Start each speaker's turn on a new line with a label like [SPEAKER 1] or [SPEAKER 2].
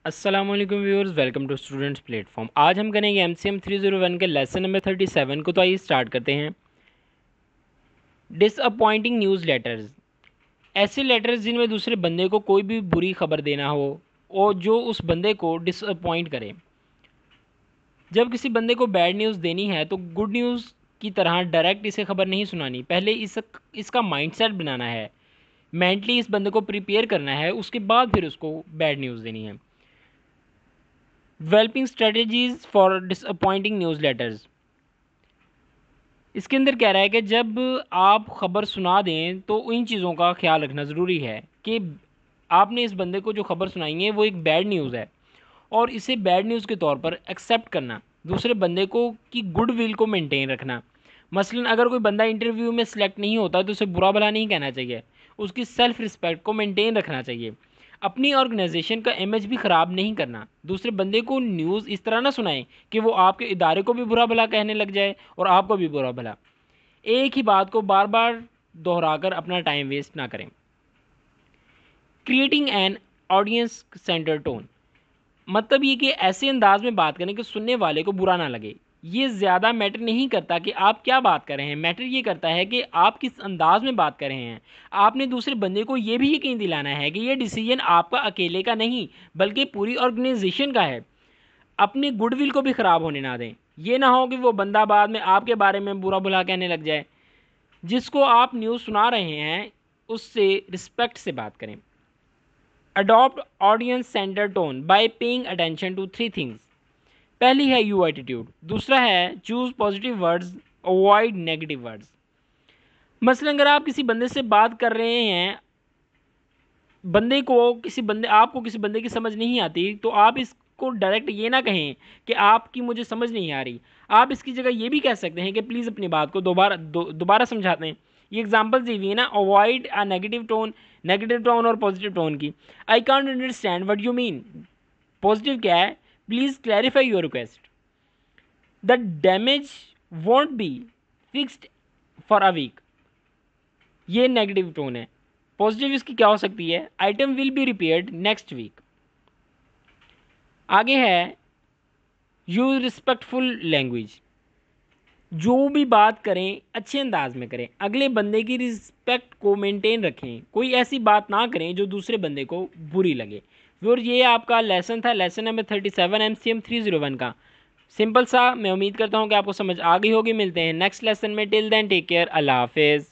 [SPEAKER 1] अस्सलाम वालेकुम viewers, welcome to students platform. आज हम करेंगे MCM 301 के लेसन नंबर 37 को। तो आइए स्टार्ट करते हैं। डिसअपॉइंटिंग न्यूज़ लेटर्स, ऐसे लेटर्स जिनमें दूसरे बंदे को कोई भी बुरी खबर देना हो और जो उस बंदे को डिसअपॉइंट करे। जब किसी बंदे को बैड न्यूज़ देनी है तो गुड न्यूज़ की तरह डायरेक्ट इसे खबर नहीं सुनानी, पहले इसका माइंडसेट बनाना है, मेंटली इस बंदे को प्रिपेयर करना है, उसके बाद फिर उसको बैड न्यूज़ देनी है। Developing strategies for disappointing news letters, इसके अंदर कह रहा है कि जब आप खबर सुना दें तो इन चीज़ों का ख्याल रखना ज़रूरी है कि आपने इस बंदे को जो खबर सुनाई है वो एक बैड न्यूज़ है और इसे बैड न्यूज़ के तौर पर एक्सेप्ट करना, दूसरे बंदे को की गुड विल को मेंटेन रखना। मसलन अगर कोई बंदा इंटरव्यू में सिलेक्ट नहीं होता तो उसे बुरा भला नहीं कहना चाहिए, उसकी सेल्फ रिस्पेक्ट को मेंटेन रखना चाहिए। अपनी ऑर्गेनाइजेशन का इमेज भी ख़राब नहीं करना, दूसरे बंदे को न्यूज़ इस तरह ना सुनाएं कि वो आपके इदारे को भी बुरा भला कहने लग जाए और आपको भी बुरा भला। एक ही बात को बार बार दोहराकर अपना टाइम वेस्ट ना करें। Creating an audience centre tone, मतलब ये कि ऐसे अंदाज में बात करें कि सुनने वाले को बुरा ना लगे। ये ज़्यादा मैटर नहीं करता कि आप क्या बात कर रहे हैं, मैटर ये करता है कि आप किस अंदाज में बात कर रहे हैं। आपने दूसरे बंदे को ये भी यकीन दिलाना है कि ये डिसीजन आपका अकेले का नहीं बल्कि पूरी ऑर्गेनाइजेशन का है। अपनी गुडविल को भी ख़राब होने ना दें। ये ना हो कि वो बंदा बाद में आपके बारे में बुरा भला कहने लग जाए। जिसको आप न्यूज़ सुना रहे हैं उससे रिस्पेक्ट से बात करें। Adopt audience centre tone by paying attention to 3 things. पहली है यू एटीट्यूड, दूसरा है choose positive words, avoid negative words. मसलन अगर आप किसी बंदे से बात कर रहे हैं, आपको किसी बंदे की समझ नहीं आती तो आप इसको डायरेक्ट ये ना कहें कि आपकी मुझे समझ नहीं आ रही। आप इसकी जगह ये भी कह सकते हैं कि प्लीज़ अपनी बात को दोबारा समझाते हैं। ये एग्जांपल दी हुई है ना, अवॉइड अ नेगेटिव टोन और पॉजिटिव टोन की। I can't understand what you mean, positive क्या है, please clarify your request, the damage won't be fixed for a week. ये नेगेटिव टोन है। पॉजिटिव इसकी क्या हो सकती है, item will be repaired next week. आगे है यूज रिस्पेक्टफुल लैंग्वेज, जो भी बात करें अच्छे अंदाज में करें, अगले बंदे की रिस्पेक्ट को मेंटेन रखें, कोई ऐसी बात ना करें जो दूसरे बंदे को बुरी लगे। फिर ये आपका लेसन था, लेसन नंबर 37 MCM 301 का। सिंपल सा, मैं उम्मीद करता हूँ कि आपको समझ आ गई होगी। मिलते हैं नेक्स्ट लेसन में, टिल देन टेक केयर, अल्लाह हाफिज़।